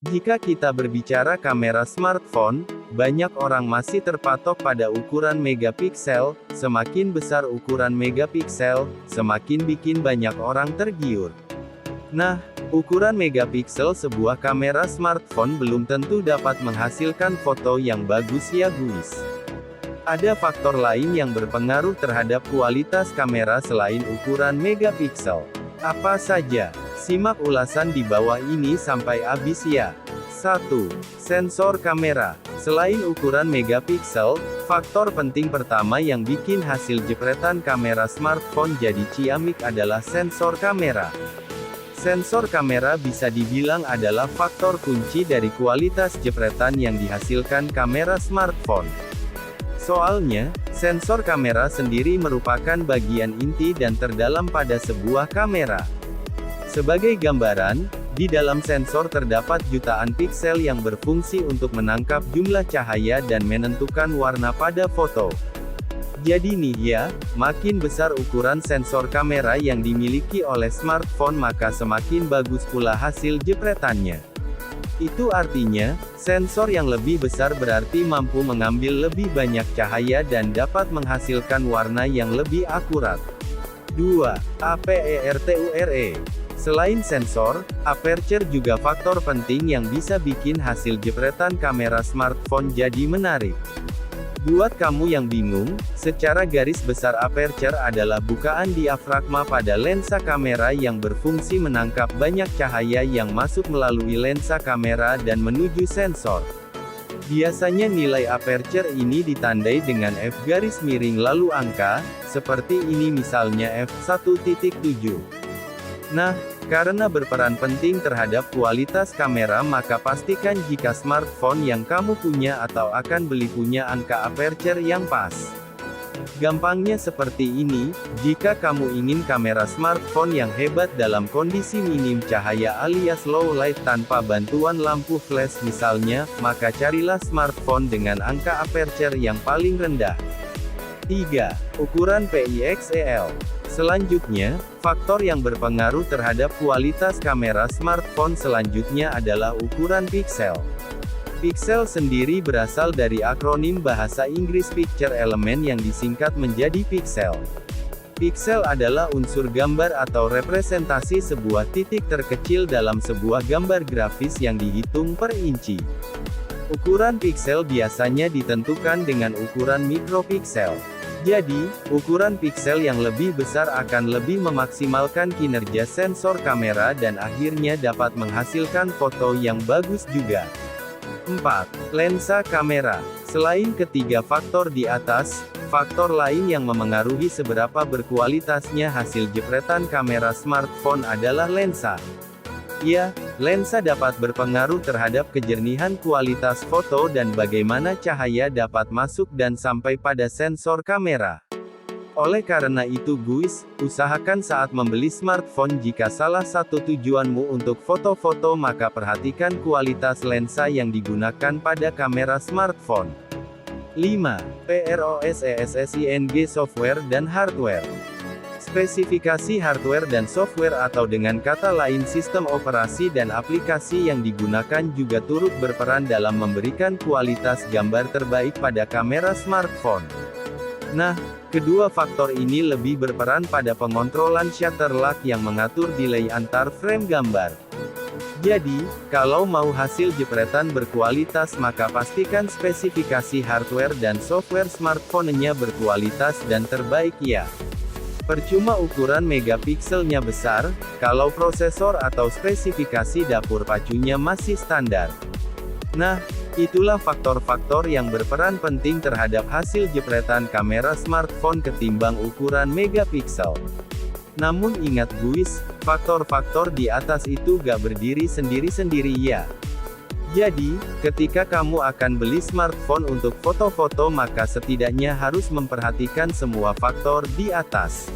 Jika kita berbicara kamera smartphone, banyak orang masih terpatok pada ukuran megapiksel. Semakin besar ukuran megapiksel, semakin bikin banyak orang tergiur. Nah, ukuran megapiksel sebuah kamera smartphone belum tentu dapat menghasilkan foto yang bagus ya guys. Ada faktor lain yang berpengaruh terhadap kualitas kamera selain ukuran megapiksel. Apa saja? Simak ulasan di bawah ini sampai habis ya. 1. Sensor kamera. Selain ukuran megapiksel, faktor penting pertama yang bikin hasil jepretan kamera smartphone jadi ciamik adalah sensor kamera. Sensor kamera bisa dibilang adalah faktor kunci dari kualitas jepretan yang dihasilkan kamera smartphone. Soalnya, sensor kamera sendiri merupakan bagian inti dan terdalam pada sebuah kamera. Sebagai gambaran, di dalam sensor terdapat jutaan piksel yang berfungsi untuk menangkap jumlah cahaya dan menentukan warna pada foto. Jadi nih ya, makin besar ukuran sensor kamera yang dimiliki oleh smartphone maka semakin bagus pula hasil jepretannya. Itu artinya, sensor yang lebih besar berarti mampu mengambil lebih banyak cahaya dan dapat menghasilkan warna yang lebih akurat. 2. APERTURE. Selain sensor, aperture juga faktor penting yang bisa bikin hasil jepretan kamera smartphone jadi menarik. Buat kamu yang bingung, secara garis besar aperture adalah bukaan diafragma pada lensa kamera yang berfungsi menangkap banyak cahaya yang masuk melalui lensa kamera dan menuju sensor. Biasanya nilai aperture ini ditandai dengan f garis miring lalu angka, seperti ini misalnya f1.7. Nah, karena berperan penting terhadap kualitas kamera maka pastikan jika smartphone yang kamu punya atau akan beli punya angka aperture yang pas. Gampangnya seperti ini, jika kamu ingin kamera smartphone yang hebat dalam kondisi minim cahaya alias low light tanpa bantuan lampu flash misalnya, maka carilah smartphone dengan angka aperture yang paling rendah. 3. Ukuran PIXEL. Selanjutnya, faktor yang berpengaruh terhadap kualitas kamera smartphone selanjutnya adalah ukuran piksel. Piksel sendiri berasal dari akronim bahasa Inggris Picture Element yang disingkat menjadi piksel. Piksel adalah unsur gambar atau representasi sebuah titik terkecil dalam sebuah gambar grafis yang dihitung per inci. Ukuran piksel biasanya ditentukan dengan ukuran mikropiksel. Jadi, ukuran piksel yang lebih besar akan lebih memaksimalkan kinerja sensor kamera dan akhirnya dapat menghasilkan foto yang bagus juga. 4. Lensa kamera. Selain ketiga faktor di atas, faktor lain yang memengaruhi seberapa berkualitasnya hasil jepretan kamera smartphone adalah lensa. Ya, lensa dapat berpengaruh terhadap kejernihan kualitas foto dan bagaimana cahaya dapat masuk dan sampai pada sensor kamera. Oleh karena itu guys, usahakan saat membeli smartphone jika salah satu tujuanmu untuk foto-foto maka perhatikan kualitas lensa yang digunakan pada kamera smartphone. 5. PROSESSING software dan hardware. Spesifikasi hardware dan software atau dengan kata lain sistem operasi dan aplikasi yang digunakan juga turut berperan dalam memberikan kualitas gambar terbaik pada kamera smartphone. Nah, kedua faktor ini lebih berperan pada pengontrolan shutter lock yang mengatur delay antar frame gambar. Jadi, kalau mau hasil jepretan berkualitas maka pastikan spesifikasi hardware dan software smartphone-nya berkualitas dan terbaik ya. Percuma ukuran megapikselnya besar, kalau prosesor atau spesifikasi dapur pacunya masih standar. Nah, itulah faktor-faktor yang berperan penting terhadap hasil jepretan kamera smartphone ketimbang ukuran megapiksel. Namun ingat guys, faktor-faktor di atas itu gak berdiri sendiri-sendiri ya. Jadi, ketika kamu akan beli smartphone untuk foto-foto maka setidaknya harus memperhatikan semua faktor di atas.